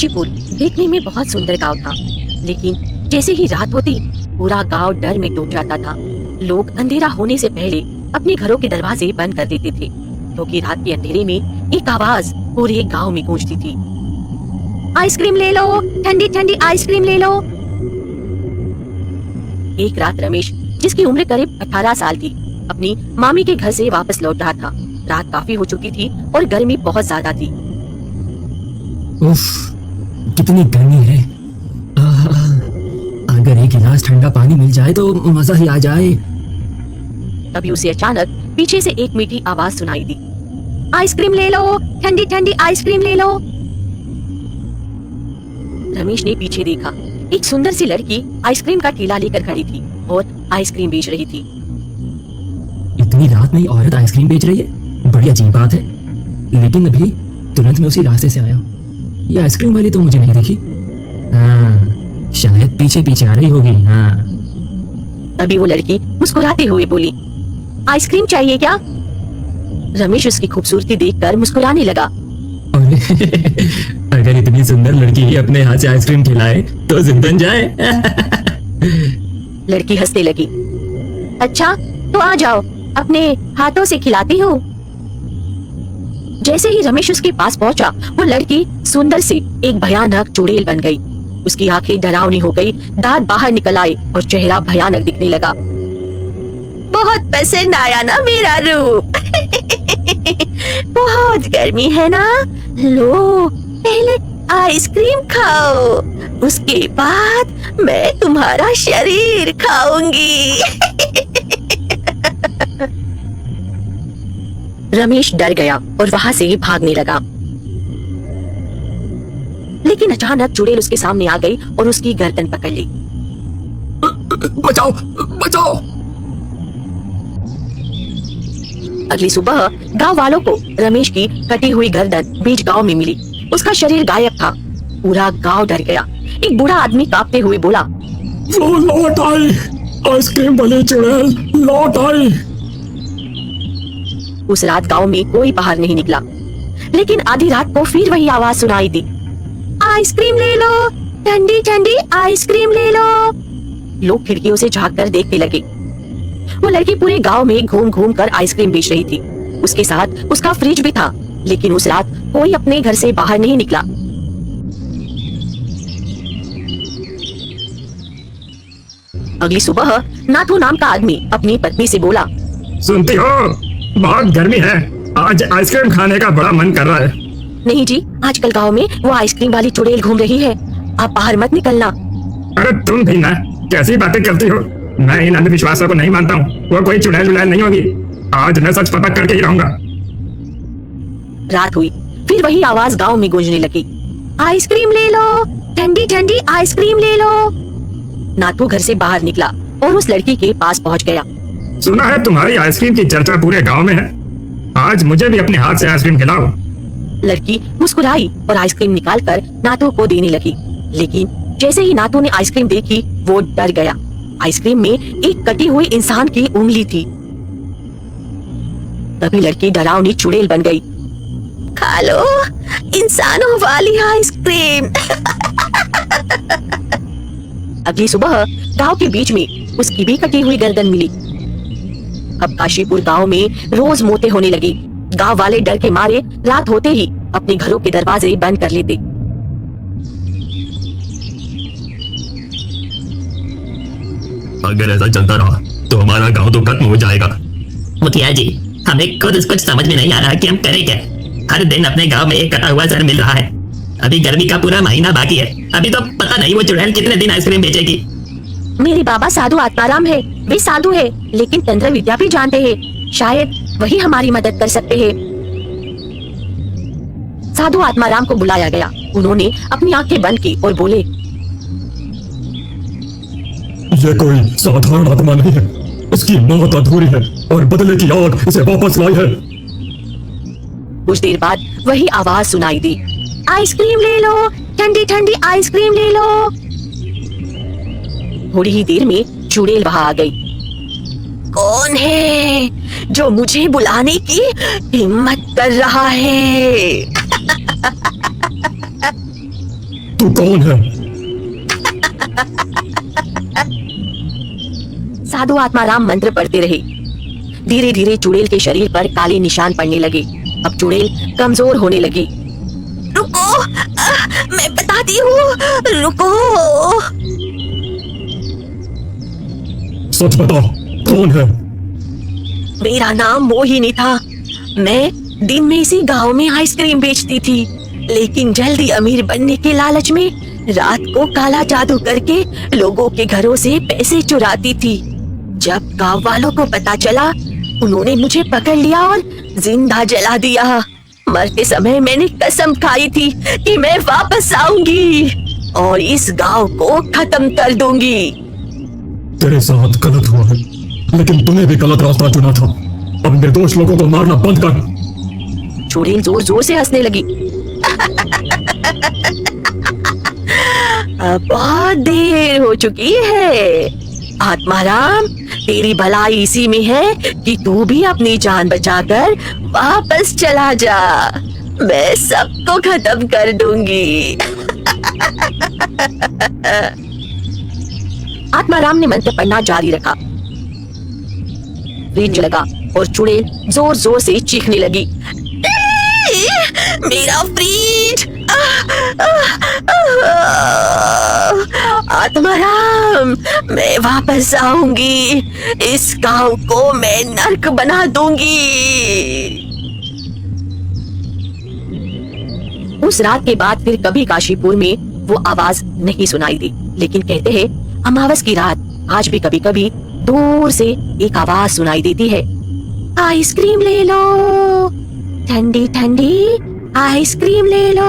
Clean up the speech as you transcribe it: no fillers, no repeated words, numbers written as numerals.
काशीपुर देखने में बहुत सुंदर गांव था, लेकिन जैसे ही रात होती पूरा गांव डर में डूब जाता था। लोग अंधेरा होने से पहले अपने घरों के दरवाजे बंद कर देते थे, क्योंकि रात के अंधेरे में एक आवाज पूरे गांव में गूंजती थी। आइसक्रीम ले लो, ठंडी ठंडी आइसक्रीम ले लो। एक रात रमेश, जिसकी उम्र करीब 18 साल थी, अपनी मामी के घर से वापस लौट रहा था। रात काफी हो चुकी थी और गर्मी बहुत ज्यादा थी। उफ, कितनी गर्मी है। अगर एक गिलास ठंडा पानी मिल जाए तो मजा ही आ जाए। तभी उसे अचानक पीछे से एक मीठी आवाज सुनाई दी। आइसक्रीम ले लो, ठंडी ठंडी आइसक्रीम ले लो। रमेश ने पीछे देखा। एक सुंदर सी लड़की आइसक्रीम का ठेला लेकर खड़ी थी और आइसक्रीम बेच रही थी। इतनी रात में औरत आइसक्रीम बेच रही है, बड़ी अजीब बात है। लेकिन अभी तुरंत मैं उसी रास्ते से आया। ये आइसक्रीम वाली तो मुझे नहीं दिखी। हाँ, शायद पीछे पीछे आ रही होगी। हाँ। तभी वो लड़की मुस्कुराते हुए बोली, आइसक्रीम चाहिए क्या? रमेश उसकी खूबसूरती देखकर मुस्कुराने लगा। अगर इतनी सुंदर लड़की ही अपने हाथ से आइसक्रीम खिलाए तो जिंदन जाए। लड़की हंसने लगी। अच्छा तो आ जाओ, अपने हाथों से खिलाती हूँ। जैसे ही रमेश उसके पास पहुंचा, वो लड़की सुंदर से एक भयानक चुड़ैल बन गई। उसकी आंखें डरावनी हो गई, दांत बाहर निकल आए और चेहरा भयानक दिखने लगा। बहुत पसंद आया ना मेरा रूप? बहुत गर्मी है ना? लो पहले आइसक्रीम खाओ, उसके बाद मैं तुम्हारा शरीर खाऊंगी। रमेश डर गया और वहां से भागने लगा, लेकिन अचानक चुड़ैल उसके सामने आ गई और उसकी गर्दन पकड़ ली। बचाओ, बचाओ। अगली सुबह गांव वालों को रमेश की कटी हुई गर्दन बीच गांव में मिली। उसका शरीर गायब था। पूरा गांव डर गया। एक बूढ़ा आदमी कांपते हुए बोला, वो लौट आई, आइसक्रीम वाली चुड़ैल लौट आई। उस रात गांव में कोई बाहर नहीं निकला, लेकिन आधी रात को फिर वही आवाज सुनाई दी। आइसक्रीम ले लो, ठंडी ठंडी आइसक्रीम ले लो। लोग खिड़कियों से झांक कर देखने लगे। वो लड़की पूरे गांव में घूम घूम कर आइसक्रीम बेच रही थी। उसके साथ उसका फ्रिज भी था, लेकिन उस रात कोई अपने घर से बाहर नहीं निकला। अगली सुबह नाथू नाम का आदमी अपनी पत्नी से बोला, सुनती हो, बहुत गर्मी है, आज आइसक्रीम खाने का बड़ा मन कर रहा है। नहीं जी, आजकल गांव में वो आइसक्रीम वाली चुड़ैल घूम रही है, आप बाहर मत निकलना। अरे तुम भी ना, कैसी बातें करती हो? मैं इन अंधविश्वासों को नहीं मानता हूँ। वो कोई चुड़ैल नहीं होगी। आज मैं सच पता करके ही रहूंगा। रात हुई, फिर वही आवाज गांव में गूंजने लगी। आइसक्रीम ले लो, ठंडी ठंडी आइसक्रीम ले लो। नाथू घर से बाहर निकला और उस लड़की के पास पहुंच गया। सुना है तुम्हारी आइसक्रीम की चर्चा पूरे गांव में है। आज मुझे भी अपने हाथ से आइसक्रीम खिलाओ। लड़की मुस्कुराई और आइसक्रीम निकालकर नाथू को देने लगी, लेकिन जैसे ही नाथू ने आइसक्रीम देखी, वो डर गया। आइसक्रीम में एक कटी हुई इंसान की उंगली थी। तभी लड़की डरावनी चुड़ैल बन गई। खा लो इंसानों वाली आइसक्रीम। अगली सुबह गांव के बीच में उसकी भी कटी हुई गर्दन मिली। अब काशीपुर गांव में रोज मौतें होने लगी। गांव वाले डर के मारे रात होते ही अपने घरों के दरवाजे बंद कर लेते। अगर ऐसा चलता रहा तो हमारा गांव तो खत्म हो जाएगा। मुखिया जी, हमें खुद कुछ समझ में नहीं आ रहा कि हम करें क्या। हर दिन अपने गांव में एक कटा हुआ सर मिल रहा है। अभी गर्मी का पूरा महीना बाकी है। अभी तो पता नहीं वो चुड़ैल कितने दिन आइसक्रीम बेचेगी। मेरे बाबा साधु आत्माराम है, वे साधु है, लेकिन तंत्र विद्या भी जानते हैं। शायद वही हमारी मदद कर सकते हैं। साधु आत्माराम को बुलाया गया। उन्होंने अपनी आंखें बंद की और बोले, ये कोई साधारण आत्मा नहीं है। इसकी मौत अधूरी है और बदले की आग इसे वापस लाई है। कुछ देर बाद वही आवाज सुनाई दी। आइसक्रीम ले लो, ठंडी ठंडी आइसक्रीम ले लो। थोड़ी ही देर में चुड़ैल वहां आ गई। कौन है जो मुझे बुलाने की हिम्मत कर रहा है? तू कौन है? साधु आत्माराम मंत्र पढ़ते रहे। धीरे धीरे चुड़ैल के शरीर पर काले निशान पड़ने लगे। अब चुड़ैल कमजोर होने लगी। रुको, मैं बताती हूँ, रुको। सच बता, कौन है? मेरा नाम मोहिनी था। मैं दिन में इसी गांव में आइसक्रीम बेचती थी, लेकिन जल्दी अमीर बनने के लालच में रात को काला जादू करके लोगों के घरों से पैसे चुराती थी। जब गांव वालों को पता चला, उन्होंने मुझे पकड़ लिया और जिंदा जला दिया। मरते समय मैंने कसम खाई थी कि मैं वापस आऊंगी और इस गांव को खत्म कर दूंगी। तेरे साथ गलत हुआ है, लेकिन तूने भी गलत रास्ता चुना था। अब निर्दोष लोगों को मारना बंद कर। चुड़ैल जोर जोर से हंसने लगी। अब बहुत देर हो चुकी है आत्माराम। तेरी भलाई इसी में है कि तू भी अपनी जान बचाकर वापस चला जा। मैं सबको खत्म कर दूंगी। आत्माराम ने मंत्र पढ़ना जारी रखा। फ्रिज लगा और चुड़ैल जोर जोर से चीखने लगी। मेरा फ्रिज! आत्माराम, मैं वापस आऊंगी। इस गांव को मैं नर्क बना दूंगी। उस रात के बाद फिर कभी काशीपुर में वो आवाज नहीं सुनाई दी। लेकिन कहते हैं अमावस की रात आज भी कभी कभी दूर से एक आवाज सुनाई देती है। आइसक्रीम ले लो, ठंडी ठंडी आइसक्रीम ले लो।